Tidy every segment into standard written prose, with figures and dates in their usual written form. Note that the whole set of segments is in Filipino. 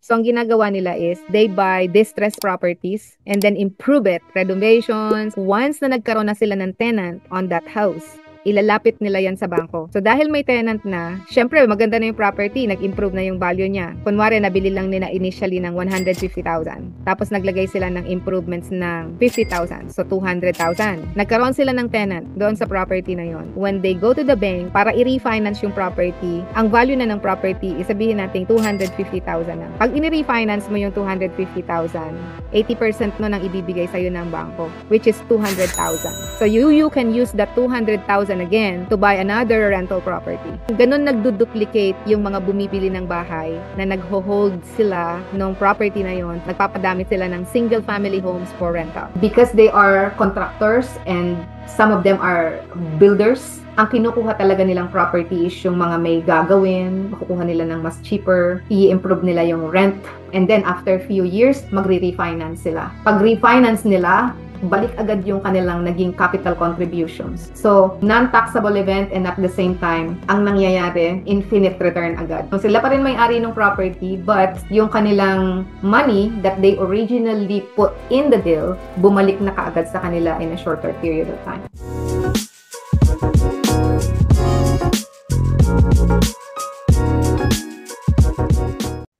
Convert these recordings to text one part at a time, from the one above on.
So, ang ginagawa nila is, they buy distressed properties and then improve it, renovations. Once na nagkaroon na sila ng tenant on that house, ilalapit nila yan sa bangko. So, dahil may tenant na, syempre, maganda na yung property, nag-improve na yung value niya. Kunwari, nabili lang nila initially ng 150,000. Tapos, naglagay sila ng improvements ng 50,000. So, 200,000. Nagkaroon sila ng tenant doon sa property na yon. When they go to the bank para i-refinance yung property, ang value na ng property, sabihin natin 250,000 na. Pag in-refinance mo yung 250,000, 80% nun ang ibibigay sa'yo ng bangko, which is 200,000. So, you can use that 200,000 again to buy another rental property. Ganun nagduduplicate yung mga bumibili ng bahay na nagho-hold sila ng property na yon, nagpapadami sila ng single family homes for rental. Because they are contractors and some of them are builders, ang kinukuha talaga nilang property is yung mga may gagawin, makukuha nila ng mas cheaper, i-improve nila yung rent, and then after few years, magre-refinance sila. Pag refinance nila, balik agad yung kanilang naging capital contributions. So, non-taxable event and at the same time, ang nangyayari, infinite return agad. So, sila pa rin may-ari ng property but yung kanilang money that they originally put in the deal, bumalik na kaagad sa kanila in a shorter period of time.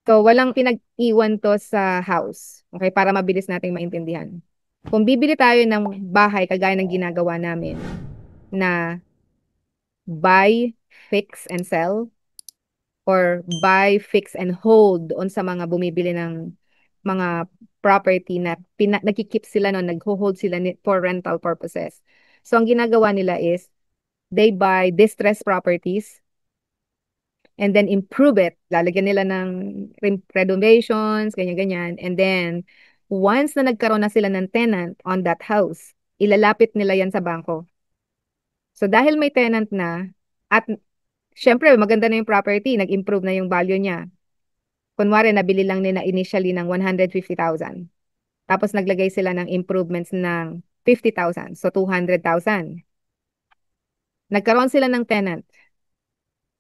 So, walang pinag-iwan to sa house. Okay, para mabilis nating maintindihan. Kung bibili tayo ng bahay kagaya ng ginagawa namin na buy, fix, and sell, or buy, fix, and hold doon sa mga bumibili ng mga property na nagkikip sila no, nagho-hold sila for rental purposes. So, ang ginagawa nila is, they buy distressed properties and then improve it. Lalagyan nila ng renovations, ganyan-ganyan. And then, once na nagkaroon na sila ng tenant on that house, ilalapit nila yan sa bangko. So, dahil may tenant na, at syempre, maganda na yung property, nag-improve na yung value niya. Kunwari, nabili lang nila initially ng 150,000. Tapos, naglagay sila ng improvements ng 50,000. So, 200,000. Nagkaroon sila ng tenant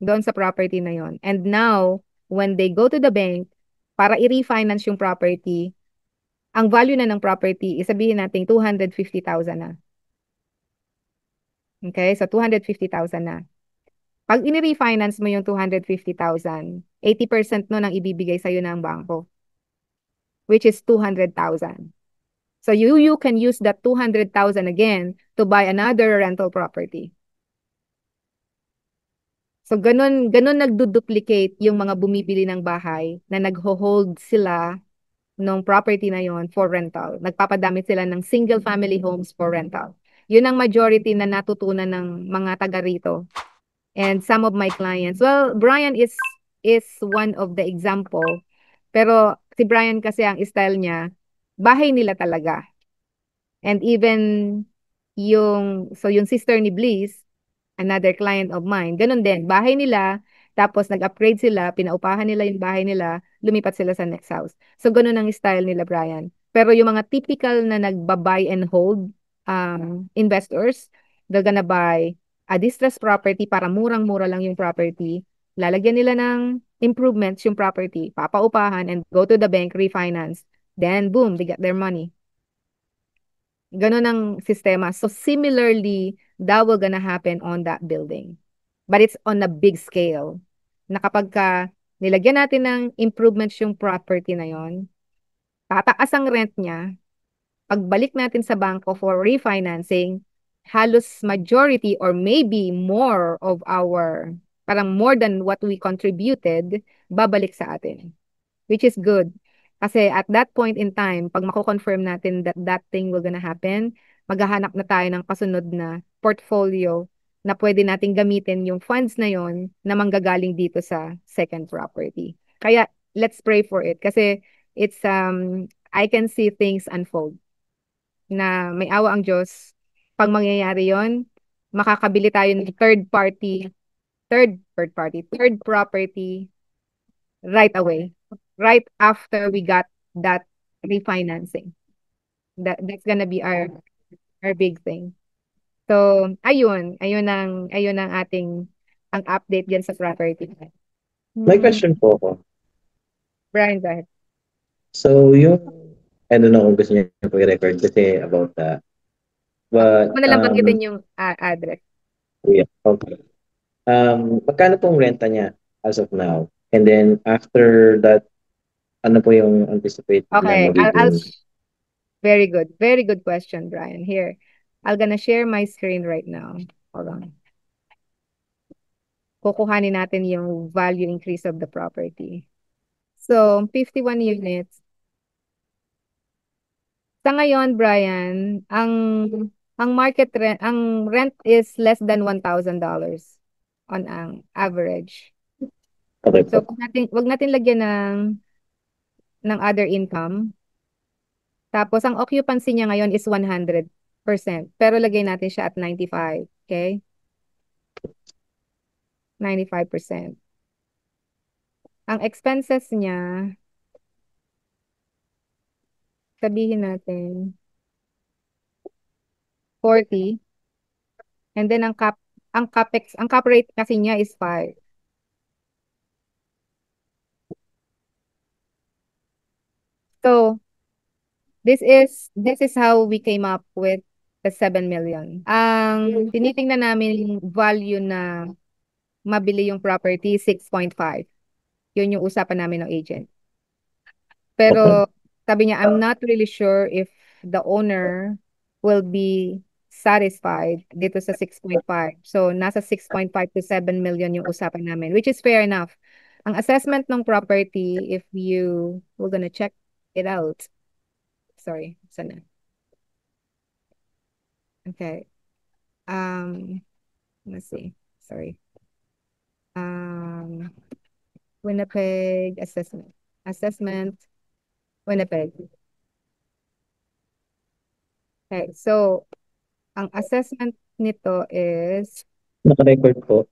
doon sa property na yon. And now, when they go to the bank para i-refinance yung property, ang value na ng property, sabihin natin 250,000 na. Okay? So, 250,000 na. Pag in-refinance mo yung 250,000, 80% nun ang ibibigay sa'yo ng bangko, which is 200,000. So, you can use that 200,000 again to buy another rental property. So, ganun nagduduplicate yung mga bumibili ng bahay na nagho-hold sila ng property na yon for rental. Nagpapadami sila ng single family homes for rental. Yun ang majority na natutunan ng mga taga rito. And some of my clients, well, Brian is one of the example. Pero si Brian kasi ang style niya, bahay nila talaga. And even yung sister ni Bliss, another client of mine, ganun din, bahay nila, tapos nag-upgrade sila, pinaupahan nila yung bahay nila, lumipat sila sa next house. So, ganun ang style nila, Brian. Pero yung mga typical na nagba-buy and hold investors, they're gonna buy a distressed property para murang-mura lang yung property. Lalagyan nila ng improvements yung property, papaupahan, and go to the bank, refinance. Then, boom, they get their money. Ganun ang sistema. So, similarly, that will gonna happen on that building. But it's on a big scale. Na kapag nilagyan natin ng improvements yung property na yon, tataas ang rent niya, pagbalik natin sa bangko for refinancing, halos majority or maybe more of our, parang more than what we contributed, babalik sa atin. Which is good. Kasi at that point in time, pag mako-confirm natin that that thing will gonna happen, maghahanap na tayo ng kasunod na portfolio na pwede nating gamitin yung funds na yon na manggagaling dito sa second property. Kaya, let's pray for it. Kasi, it's, I can see things unfold. Na may awa ang Diyos. Pag mangyayari yon, makakabili tayo ng third property right away. Right after we got that refinancing. That's gonna be our big thing. So, ayun ang ating ang update diyan sa property. May Mm. question po ako. Brian, go ahead. So, yung, I don't know kung gusto niyo i-record kasi about that. Huwag But, mo na lang banggitin yung address. yeah, okay. Magkano pong renta niya as of now? And then, after that, ano po yung anticipated na Okay, magiging very good. Very good question, Brian. Here, I'm gonna share my screen right now. Hold on. Kukuhanin natin yung value increase of the property. So, 51 units. Sa ngayon, Brian, ang market rent, ang rent is less than $1,000 on ang average. okay So, po? wag natin lagyan ng other income. Tapos, ang occupancy niya ngayon is 100%. Pero lagay natin siya at 95. Okay? 95%. Ang expenses niya, sabihin natin, 40. And then, ang cap rate kasi niya is 5. So, this is how we came up with the 7 million. Ang tinitingnan namin yung value na mabili yung property, 6.5. Yun yung usapan namin ng agent. Okay. Pero sabi niya, I'm not really sure if the owner will be satisfied dito sa 6.5. So, nasa 6.5 to 7 million yung usapan namin, which is fair enough. Ang assessment ng property, if we're gonna check it out. Sorry, sana. Okay. Um, let's see. Sorry. Um, Winnipeg assessment. Assessment, Winnipeg. Okay, so ang assessment nito is, Naka-record po.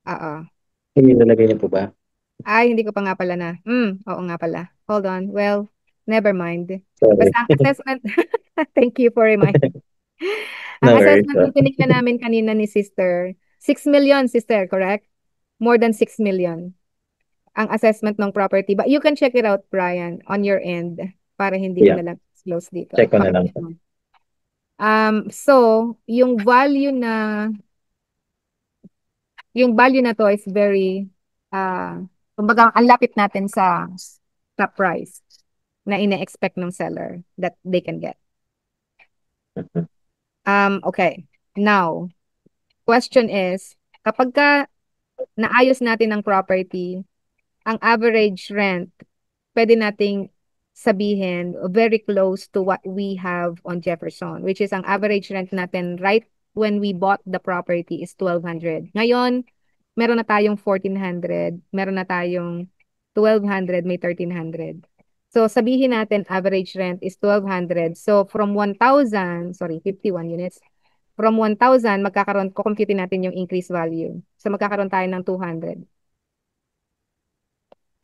ah, Nilalagay niyo po ba? ay, hindi ko pa nga pala oo nga pala. Hold on. Well, never mind. Sorry. Basta ang assessment, thank you for reminding. Ang No worries. assessment na tinignan namin kanina ni sister, 6 million, sister, correct? More than 6 million ang assessment ng property. But you can check it out, Brian, on your end para hindi ko Yeah, na lang disclose dito. check ko na lang Pakita po. mo. So, yung value na to is very, kumbaga, ang lapit natin sa price na ine-expect ng seller that they can get. Mhm. Okay. Now, question is, kapag naayos natin ang property, ang average rent, pwede nating sabihin very close to what we have on Jefferson, which is ang average rent natin right when we bought the property is 1,200. Ngayon, meron na tayong 1,400, meron na tayong 1,200, may 1,300. So, sabihin natin average rent is 1,200. So, from 1,000, sorry, 51 units. From 1,000, kukumputin natin yung increase value. So, magkakaroon tayo ng 200.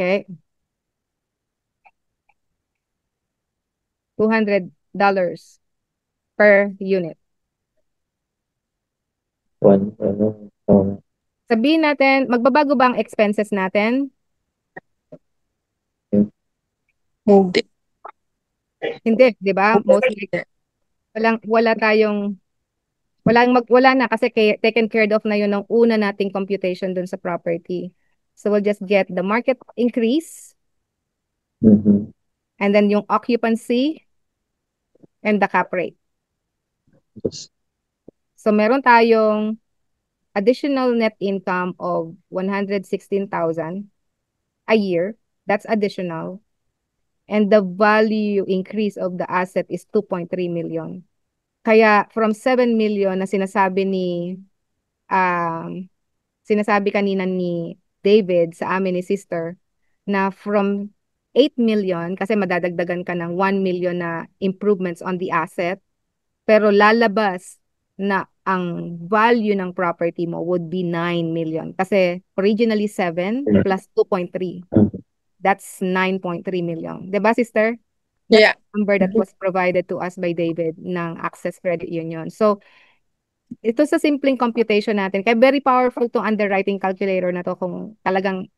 Okay? $200 per unit. Ano, Sabihin natin, magbabago ba ang expenses natin? Hindi. Hindi, 'di ba? Most likely, wala na kasi taken care of na yun ng una nating computation dun sa property. So we'll just get the market increase mhm. and then yung occupancy and the cap rate. Yes. So meron tayong additional net income of 116,000 a year. That's additional. And the value increase of the asset is 2.3 million. Kaya from 7 million na um, sinasabi kanina ni David sa amin ni sister, na from 8 million, kasi madadagdagan ka ng 1 million na improvements on the asset, pero lalabas na ang value ng property mo would be 9 million. Kasi originally 7 plus 2.3. Mhm. That's 9.3 million. 'Di ba, sister? That's Yeah. the number that was provided to us by David ng Access Credit Union. So, ito sa simpleng computation natin. Kaya very powerful tong underwriting calculator na to kung talagang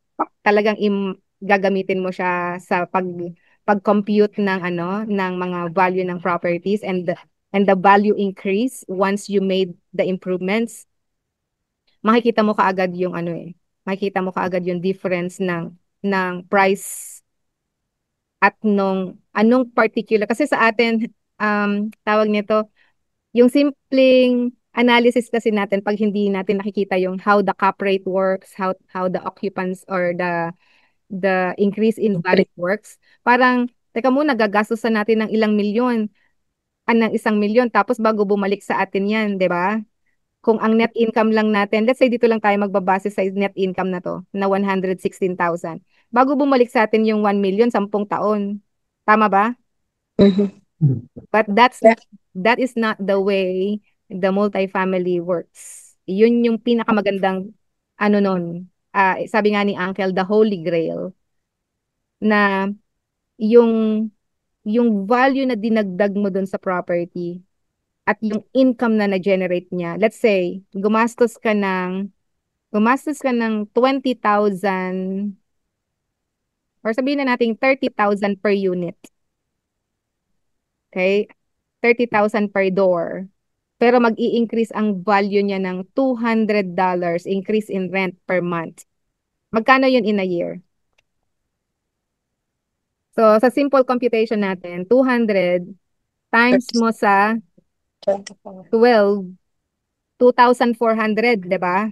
gagamitin mo siya sa pag-compute ng ng mga value ng properties and the value increase once you made the improvements, makikita mo kaagad yung makikita mo kaagad yung difference ng price at anong particular, kasi sa atin tawag nito, yung simpleng analysis kasi natin, pag hindi natin nakikita yung how the cap rate works, how the occupants or the increase in value works, parang teka muna, gagastusan natin ng ilang milyon, ng 1 milyon, tapos bago bumalik sa atin yan, 'di ba? Kung ang net income lang natin, let's say dito lang tayo magbabase sa net income na to, na 116,000. Bago bumalik sa atin yung 1 million, 10 taon. Tama ba? Mhm. But Yeah. that is not the way the multifamily works. Yun yung pinakamagandang nun. Sabi nga ni Uncle, the Holy Grail, na yung value na dinagdag mo dun sa property at yung income na na-generate niya. Let's say, gumastos ka ng 20,000, or sabihin na natin 30,000 per unit. Okay? 30,000 per door. Pero mag-i-increase ang value niya ng $200 increase in rent per month. Magkano yun in a year? So, sa simple computation natin, 200 times mo sa 24. 12, 2,400, di ba?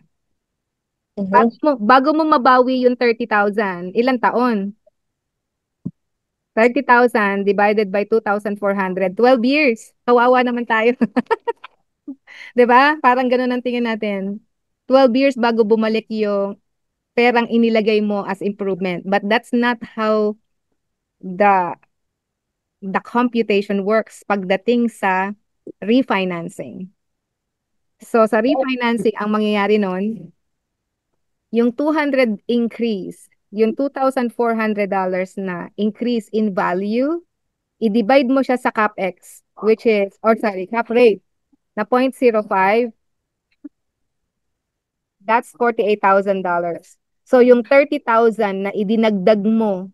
Mhm. Bago mo mabawi yung 30,000, ilang taon? 30,000 divided by 2,400, 12 years. Kawawa naman tayo. 'Di ba? Parang ganun ang tingin natin. 12 years bago bumalik yung perang inilagay mo as improvement. But that's not how the computation works pagdating sa refinancing. So sa refinancing, ang mangyayari nun, yung 200 increase, yung $2,400 na increase in value, i-divide mo siya sa CapEx, which is, or sorry, cap rate, na 0.05, that's $48,000. So yung 30,000 na idinagdag mo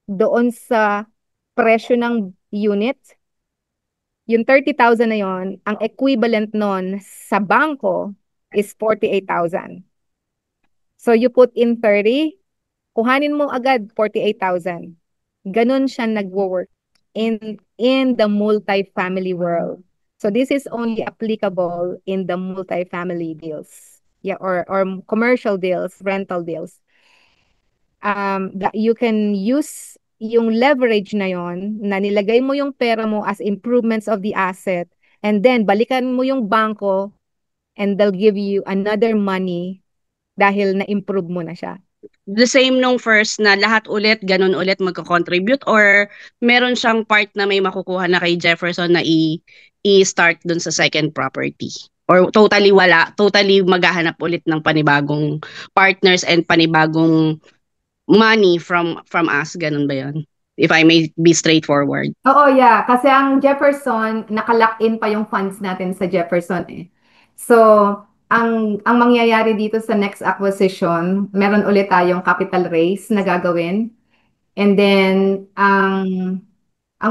doon sa presyo ng unit, yung 30,000 na yon, ang equivalent nun sa bangko is 48,000. So you put in 30, kuhanin mo agad 48,000. Ganun siya nagwo-work in the multifamily world. So this is only applicable in the multifamily deals. Yeah, or commercial deals, rental deals. That you can use yung leverage na yon, na nilagay mo yung pera mo as improvements of the asset, and then balikan mo yung bangko and they'll give you another money dahil na-improve mo na siya. The same nung first na lahat ulit, ganun ulit magko-contribute, or meron siyang part na may makukuha na kay Jefferson na i-start dun sa second property? Or totally wala, totally maghahanap ulit ng panibagong partners and panibagong money from us, ganun ba yun? If I may be straightforward. Oo, yeah. Kasi ang Jefferson, nakalock in pa yung funds natin sa Jefferson eh. So, ang mangyayari dito sa next acquisition, meron ulit tayong capital raise na gagawin. And then, ang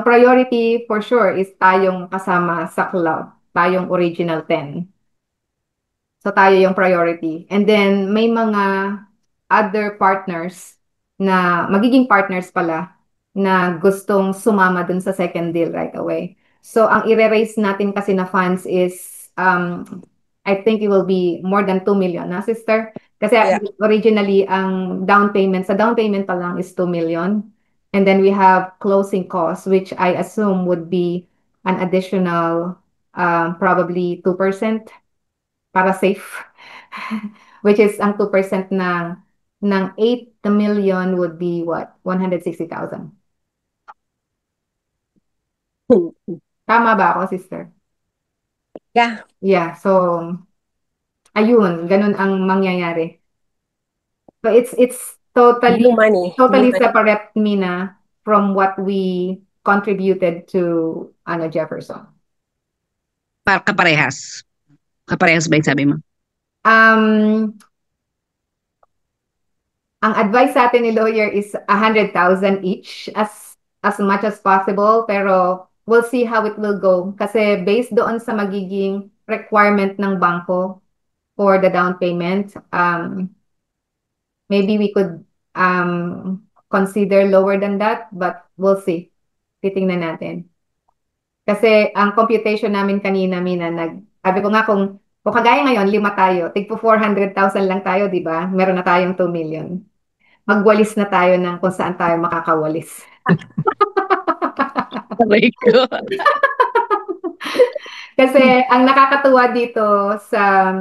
priority for sure is tayong kasama sa club, tayong original 10. So tayo yung priority. And then may mga other partners na magiging partners pala na gustong sumama dun sa second deal right away. So ang i-raise natin kasi na funds is I think it will be more than 2 million na, sister? Kasi Yeah. originally ang down payment, sa down payment pa lang is 2 million. And then we have closing costs, which I assume would be an additional probably 2% para safe. Which is ang 2% ng 8 million would be what? 160,000. Tama ba ako, sister? Yeah. Yeah, so ayun, ganun ang mangyayari. So it's totally New money. totally New money. separate, Mina, from what we contributed to Jefferson. Kaparehas. Kaparehas ba yung sabi mo? Um Ang advice sa atin ni lawyer is 100,000 each as much as possible, pero we'll see how it will go kasi based doon sa magiging requirement ng bangko for the down payment, maybe we could consider lower than that, but we'll see. Titingnan natin. Kasi ang computation namin kanina, Mina, sabi ko nga kung kagaya ngayon, 5 tayo, tigpo 400,000 lang tayo, di ba? Meron na tayong 2 million. Magwalis na tayo ng kung saan tayo makakawalis. Aray ko. Kasi ang nakakatuwa dito sa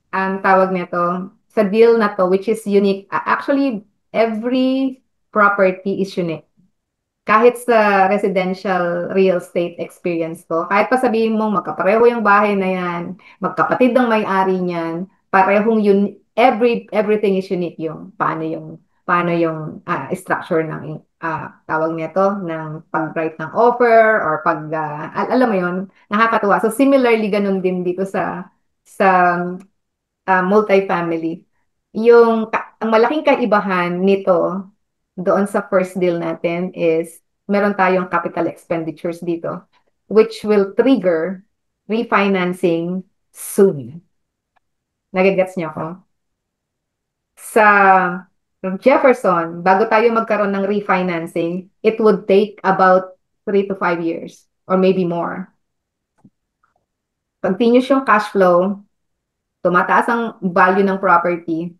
ang tawag nito, sa deal na to, which is unique. Actually, every property is unique. Kahit sa residential real estate experience ko, kahit pa sabihin mong magkapareho yung bahay na yan, magkapatid ang may-ari niyan, parehong everything is unique yung paano yung structure ng tawag nito ng pag-write ng offer or alam mo yon, nakakatuwa. So similarly ganun din dito sa multifamily. Ang malaking kaibahan nito doon sa first deal natin is meron tayong capital expenditures dito which will trigger refinancing soon. Nagigets niyo ako? Sa Jefferson, bago tayo magkaroon ng refinancing, it would take about 3 to 5 years or maybe more. Continuous yung cash flow, tumataas ang value ng property.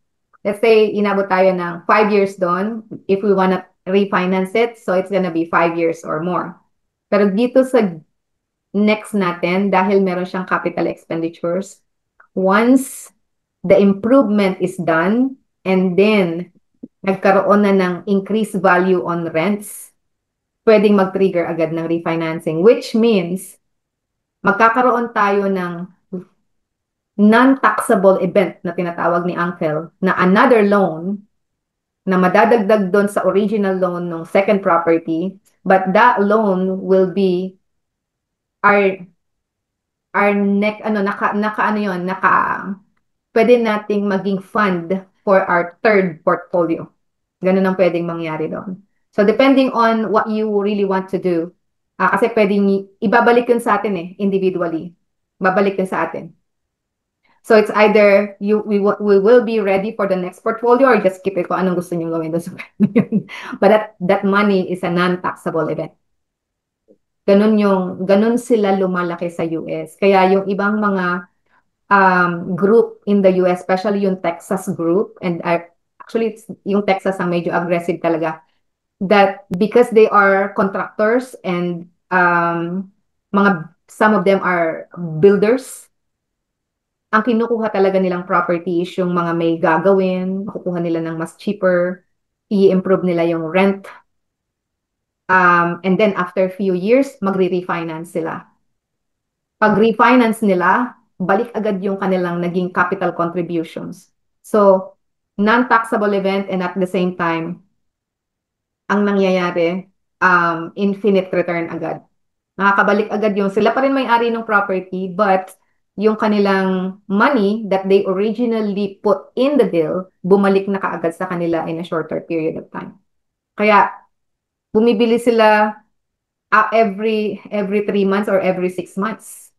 Let's say, inabot tayo ng 5 years doon, if we wanna refinance it, so it's gonna be 5 years or more. Pero dito sa next natin, dahil meron siyang capital expenditures, once the improvement is done, and then nagkaroon na ng increased value on rents, pwedeng mag-trigger agad ng refinancing, which means magkakaroon tayo ng non-taxable event na tinatawag ni Uncle na another loan na madadagdag doon sa original loan ng second property, but that loan will be our pwede nating maging fund for our third portfolio. Ganun ang pwedeng mangyari doon. So depending on what you really want to do, kasi pwedeng ibabalik yun sa atin individually. Babalik yun sa atin. So it's either we will be ready for the next portfolio or just keep it kung anong gusto niyo gawin doon sa But that money is a non-taxable event. Ganun sila lumalaki sa US. Kaya yung ibang mga group in the US, especially yung Texas group, and actually yung Texas ang medyo aggressive talaga, that because they are contractors and some of them are builders, ang kinukuha talaga nilang property is yung mga may gagawin, makukuha nila ng mas cheaper, i-improve nila yung rent, and then after few years, magre-refinance sila. Pag refinance nila, balik agad yung kanilang naging capital contributions. So, non-taxable event and at the same time, ang nangyayari, infinite return agad. Nakakabalik agad yung sila pa rin may-ari ng property, but yung kanilang money that they originally put in the deal, bumalik na kaagad sa kanila in a shorter period of time. Kaya, bumibili sila every 3 months or every 6 months.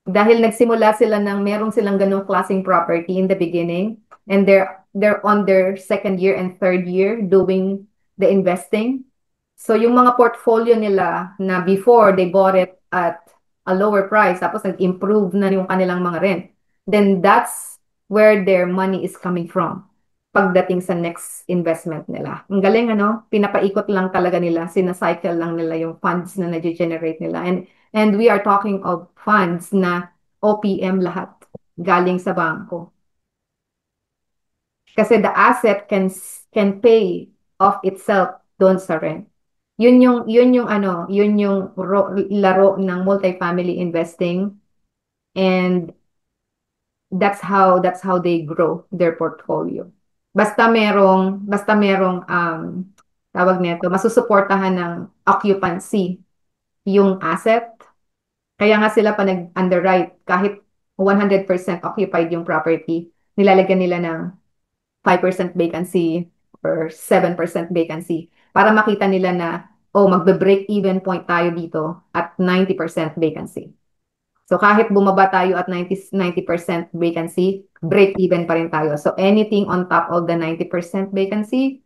Dahil nagsimula sila meron silang ganong klaseng property in the beginning, and they're on their second year and third year doing the investing. So yung mga portfolio nila na before they bought it at a lower price, tapos nag-improve na yung kanilang mga rent, then that's where their money is coming from pagdating sa next investment nila. Ang galing, pinapaikot lang talaga nila, sinacycle lang nila yung funds na nag-generate nila. And we are talking of funds na OPM lahat, galing sa bangko. Kasi the asset can pay off itself doon sa rent. Yun yung laro ng multifamily investing, and that's how they grow their portfolio. Basta merong tawag nito, masusuportahan ng occupancy yung asset. Kaya nga sila pa nag-underwrite kahit 100% occupied yung property, nilalagyan nila ng 5% vacancy or 7% vacancy para makita nila na, oh, magbe-break even point tayo dito at 90% vacancy. So kahit bumaba tayo at 90% vacancy, break even pa rin tayo. So anything on top of the 90% vacancy,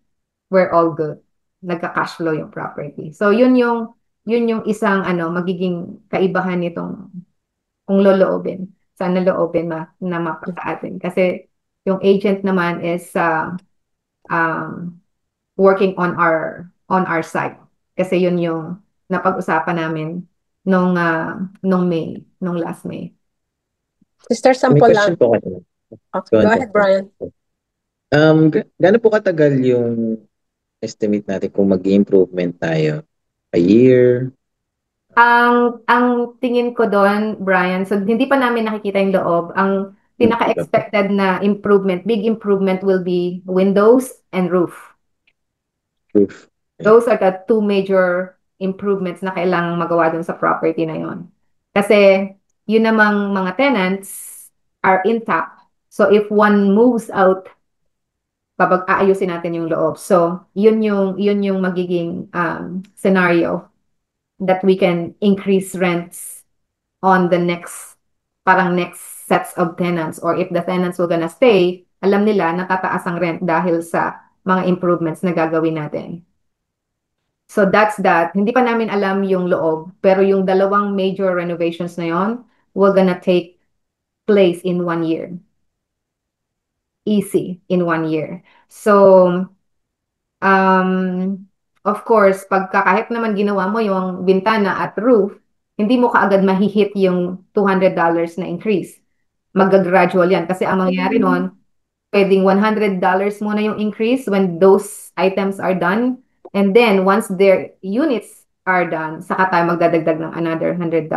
we're all good. Nagka-cash flow yung property. So yun yung isang magiging kaibahan nitong kung loloobin. Sana loobin na mapasa atin. Kasi yung agent naman is um, working on our side. Kasi yun yung napag-usapan namin nung May, nung last May. Sister, May sample question lang. po kayo. Okay, go ahead, Brian. Gaano po katagal yung estimate natin kung mag-improvement tayo? A year? Ang tingin ko doon, Brian, so hindi pa namin nakikita yung loob. Ang pinaka-expected na improvement, big improvement will be windows and roof. Proof. Those are the two major improvements na kailangang magawa dun sa property na yon. Kasi yun namang mga tenants are intact. So if one moves out, aayusin natin yung loob. So yun yung magiging scenario that we can increase rents on the next sets of tenants, or if the tenants will gonna stay, alam nila natataas ang rent dahil sa mga improvements na gagawin natin. So that's that. Hindi pa namin alam yung loob, pero yung dalawang major renovations na yon will gonna take place in 1 year. Easy in 1 year. So of course, kahit naman ginawa mo yung bintana at roof, hindi mo kaagad mahihit yung $200 na increase. Mag-gradual yan. Kasi ang mangyayari nun, pwedeng $100 muna yung increase when those items are done. And then, once their units are done, saka tayo magdadagdag ng another $100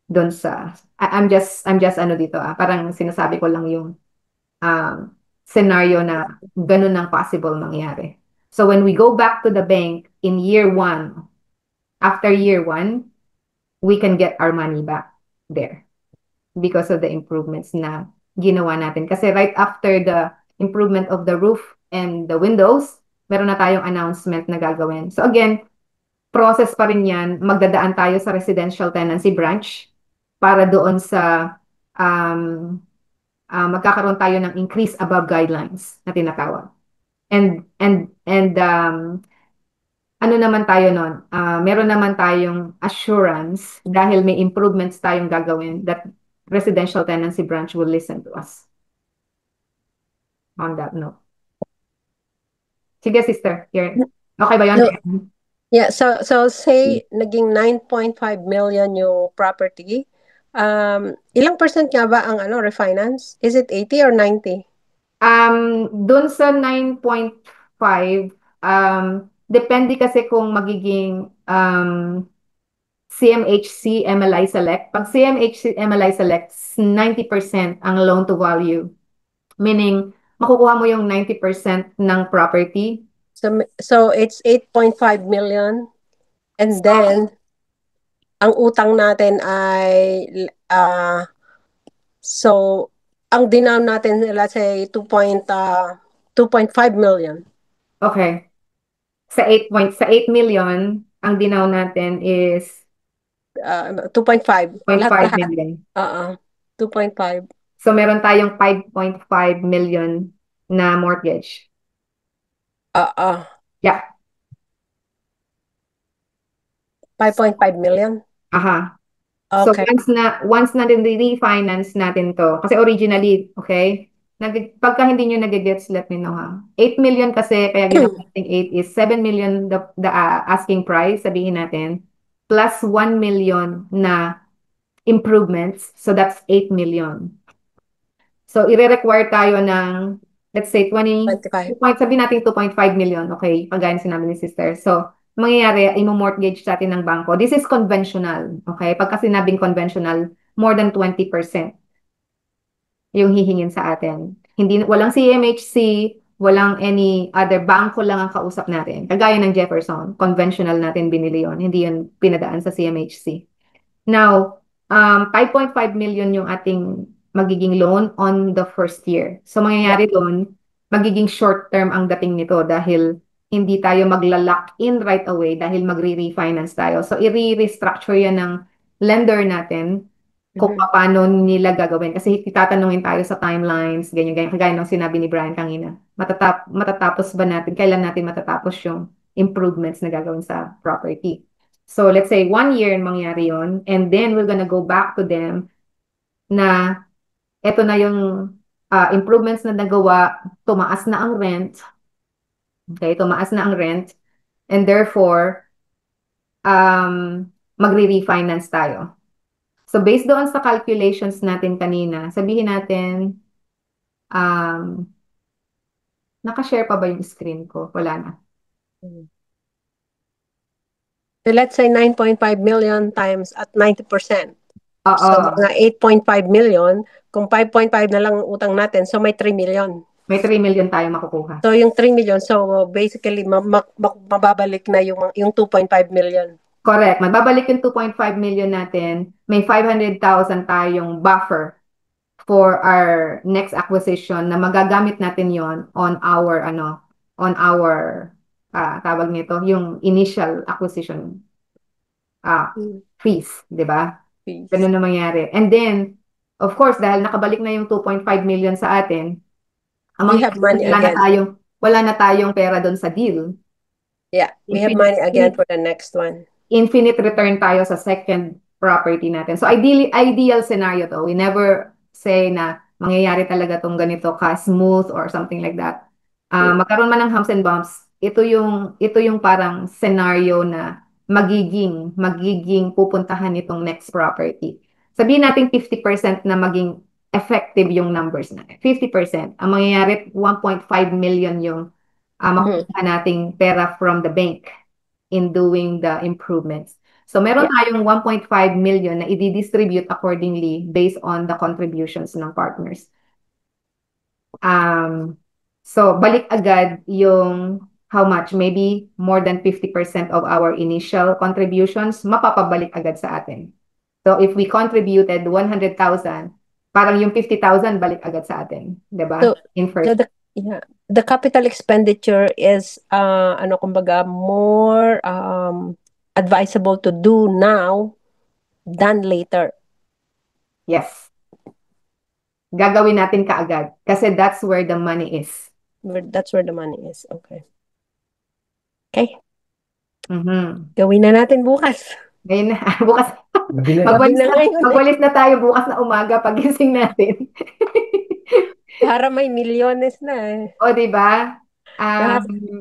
doon sa... I'm just dito, parang sinasabi ko lang yung scenario na ganun ang possible mangyari. So when we go back to the bank in year 1, after year 1, we can get our money back there because of the improvements na ginawa natin. Kasi right after the improvement of the roof and the windows, meron na tayong announcement na gagawin. So again, process pa rin yan. Magdadaan tayo sa residential tenancy branch para doon sa magkakaroon tayo ng increase above guidelines na tinatawag. And ano naman tayo nun? Meron naman tayong assurance dahil may improvements tayong gagawin that residential tenancy branch will listen to us on that note. Sige, sister. Here. Okay ba yun? No. Yeah, so say naging 9.5 million yung property. Ilang percent nga ba ang refinance? Is it 80 or 90? Doon sa 9.5, depende kasi kung magiging CMHC MLI Select. Pag CMHC MLI Select, 90% ang loan to value. Meaning, makukuha mo yung 90% ng property. So it's 8.5 million. And then, ang utang natin ay, so, ang dinown natin, let's say, 2.5 million. Okay. Sa 8 million, ang dinaw natin is 2.5. 0.5 million. 2.5. So, meron tayong 5.5 million na mortgage. Yeah. 5.5 million? Aha. Okay. So, once na refinance natin to, kasi originally, okay, pagka hindi nyo nag-gets, let me know ha. 8 million kasi, kaya ginawa natin 8 is 7 million the asking price, sabihin natin, plus 1 million na improvements, so that's 8 million. So, i-require tayo ng, let's say, 25. sabihin natin 2.5 million, okay, kagaya ng sinabi ni sister. So, mangyayari, imo-mortgage sa atin ng bangko. This is conventional, okay? Pagka sinabing conventional, more than 20% yung hihingin sa atin. Walang CMHC, walang any other bangko lang ang kausap natin. Kagaya ng Jefferson, conventional natin binili yon, hindi yun pinadaan sa CMHC. Now, 5.5 million yung ating magiging loan on the first year. So, mangyayari doon, magiging short term ang dating nito dahil hindi tayo magla-lock in right away dahil magre-refinance tayo. So, i-restructure yan ng lender natin kung paano nila gagawin. Kasi tatanungin tayo sa timelines, ganyan, kagaya ng sinabi ni Brian kanina. Matatapos ba natin, kailan natin matatapos yung improvements na gagawin sa property. So, let's say 1 year mangyari yon, and then we're gonna go back to them na eto na yung improvements na nagawa, tumaas na ang rent. Okay, tumaas na ang rent. And therefore, magre-refinance tayo. So, based doon sa calculations natin kanina, sabihin natin, naka-share pa ba yung screen ko? Wala na. So let's say 9.5 million times at 90%. Oo. So mga 8.5 million, kung 5.5 na lang ang utang natin, so may 3 million. May 3 million tayo makukuha. So yung 3 million, so basically mababalik na yung 2.5 million. Correct. Magbabalik yung 2.5 million natin. May 500,000 tayong buffer for our next acquisition na magagamit natin yon on our tawag nito, yung initial acquisition fees, di ba? Ganun na mangyari. And then, of course, dahil nakabalik na yung 2.5 million sa atin, we have money again. Wala na tayong pera doon sa deal. Yeah, we have money again for the next one. Infinite return tayo sa second property natin. So, ideal scenario to. We never say na mangyayari talaga tong ganito ka-smooth or something like that. Magkaroon man ng humps and bumps, ito yung parang scenario na magiging pupuntahan itong next property. Sabihin natin 50% na maging effective yung numbers na. 50%. Ang mangyayari, 1.5 million yung makukuha nating pera from the bank in doing the improvements. So, meron tayong 1.5 million na i-distribute accordingly based on the contributions ng partners. So, balik agad yung how much? Maybe more than 50% of our initial contributions, mapapabalik agad sa atin. So, if we contributed 100,000, parang yung 50,000 balik agad sa atin. Diba? So, in first. The capital expenditure is, kumbaga, more advisable to do now than later. Yes. Gagawin natin kaagad kasi that's where the money is. That's where the money is. Okay. Okay. Gawin na natin bukas. Ngayon na. Bukas. Magwalis na tayo bukas na umaga pagising natin. Para may milyones na eh. O, diba?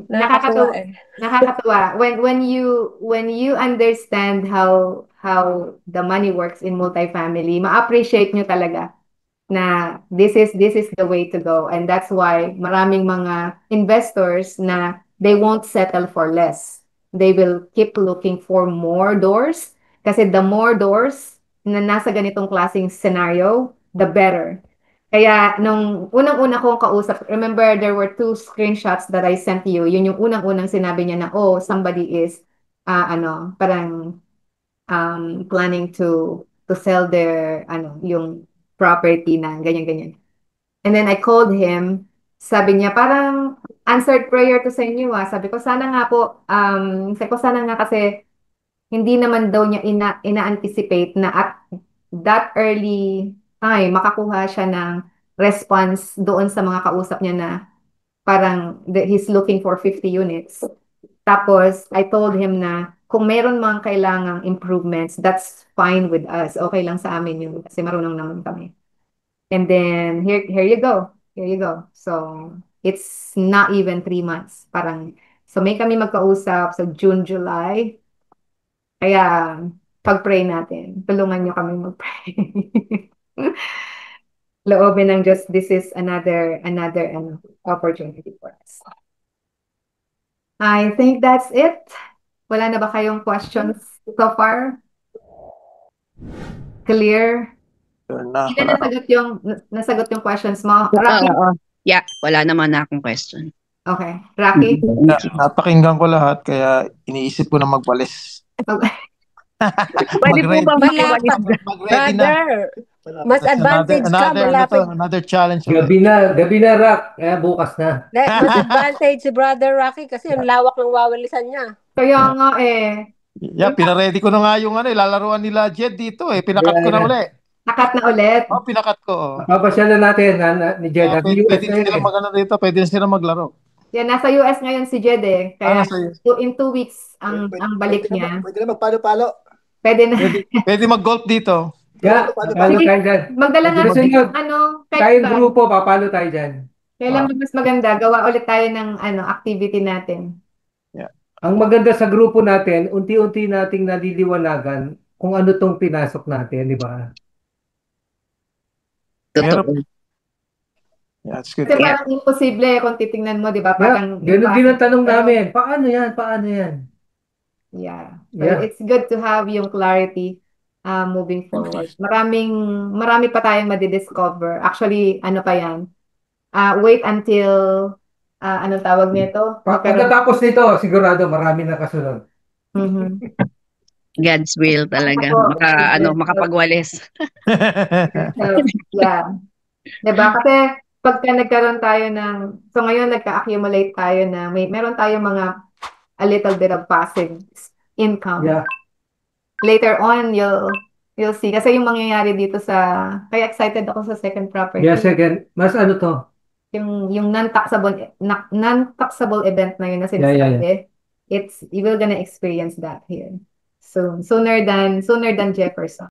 Nakakatuwa. Nakakatuwa. When you understand how the money works in multifamily, ma-appreciate nyo talaga na this is the way to go. And that's why maraming mga investors na they won't settle for less. They will keep looking for more doors kasi the more doors na nasa ganitong klaseng scenario, the better. Kaya nung unang-una kong kausap, remember there were 2 screenshots that I sent you. Yun yung unang-unang sinabi niya na, oh, somebody is parang planning to sell their yung property na ganyan-ganyan. And then I called him, sabi niya parang answered prayer to sa inyo Sabi ko sana nga po, kasi hindi naman daw niya ina-anticipate na at that early time makakuha siya ng response doon sa mga kausap niya na parang he's looking for 50 units. Tapos I told him na kung meron mga kailangang improvements, that's fine with us. Okay lang sa amin yun kasi marunong naman kami. And then here you go. Here you go. So it's not even 3 months. Parang so may kami magkausap sa June, July. Kaya pag-pray natin. Tulungan niyo kami mag-pray. Loobin ng Diyos, this is another opportunity for us. I think that's it. Wala na ba kayong questions so far? Clear? Hindi nasagot yung questions mo. Rocky? Yeah, wala naman na akong question. Okay. Rocky? Napakinggan ko lahat, kaya iniisip ko na magwalis. Okay. Pwede po ba mag-ready na. Mas advantage ka, malapit. Another challenge. Gabi na, Rock. Bukas na. Mas advantage si Brother Rocky kasi ang lawak ng wawalisan niya. Kaya nga eh. Yeah, pinaready ko na nga yung lalaruan nila Jed dito eh. Pinakat ko na uli. Nakat na ulit. Pinakat ko. Papasyalan natin ni Jed. Pwede na sila magano dito, pwede na sila maglaro. Yan, nasa US ngayon si Jed eh. Kaya nasa US. in 2 weeks ang balik niya. Pwede na magpalo-palo. Pwede na. Pwede mag-golf dito. Yeah, papalo Sige, tayo dyan. Magdala nga Sige, ng sunod. kahit Tayong ba. grupo, papalo tayo dyan. Kailan ba mas maganda? Gawa ulit tayo ng activity natin. Ang maganda sa grupo natin, unti-unti nating naliliwanagan kung ano tong pinasok natin, di ba? Totoo. Yeah, that's good. Kasi parang imposible kung titingnan mo, di ba? Yeah, Parang ganun din ang tanong namin. Paano yan? Paano yan? Yeah. So Yeah. it's good to have yung clarity moving forward. Marami pa tayong madidiscover. Actually, ano pa yan? Wait until anong tawag nito? Pagkatapos nito, sigurado marami na kasunod. Mhm. God's will talaga. Makapagwalis. So, yeah. Diba? Kasi pagka nagkaroon tayo so ngayon nagka-accumulate tayo na meron tayong a little bit of passive income. Yeah. Later on, you'll see. Kasi yung mangyayari dito kaya excited ako sa second property. Yeah, second. Mas ano to? Yung non-taxable event na yun na Yeah. you will gonna experience that here soon. Sooner than Jefferson.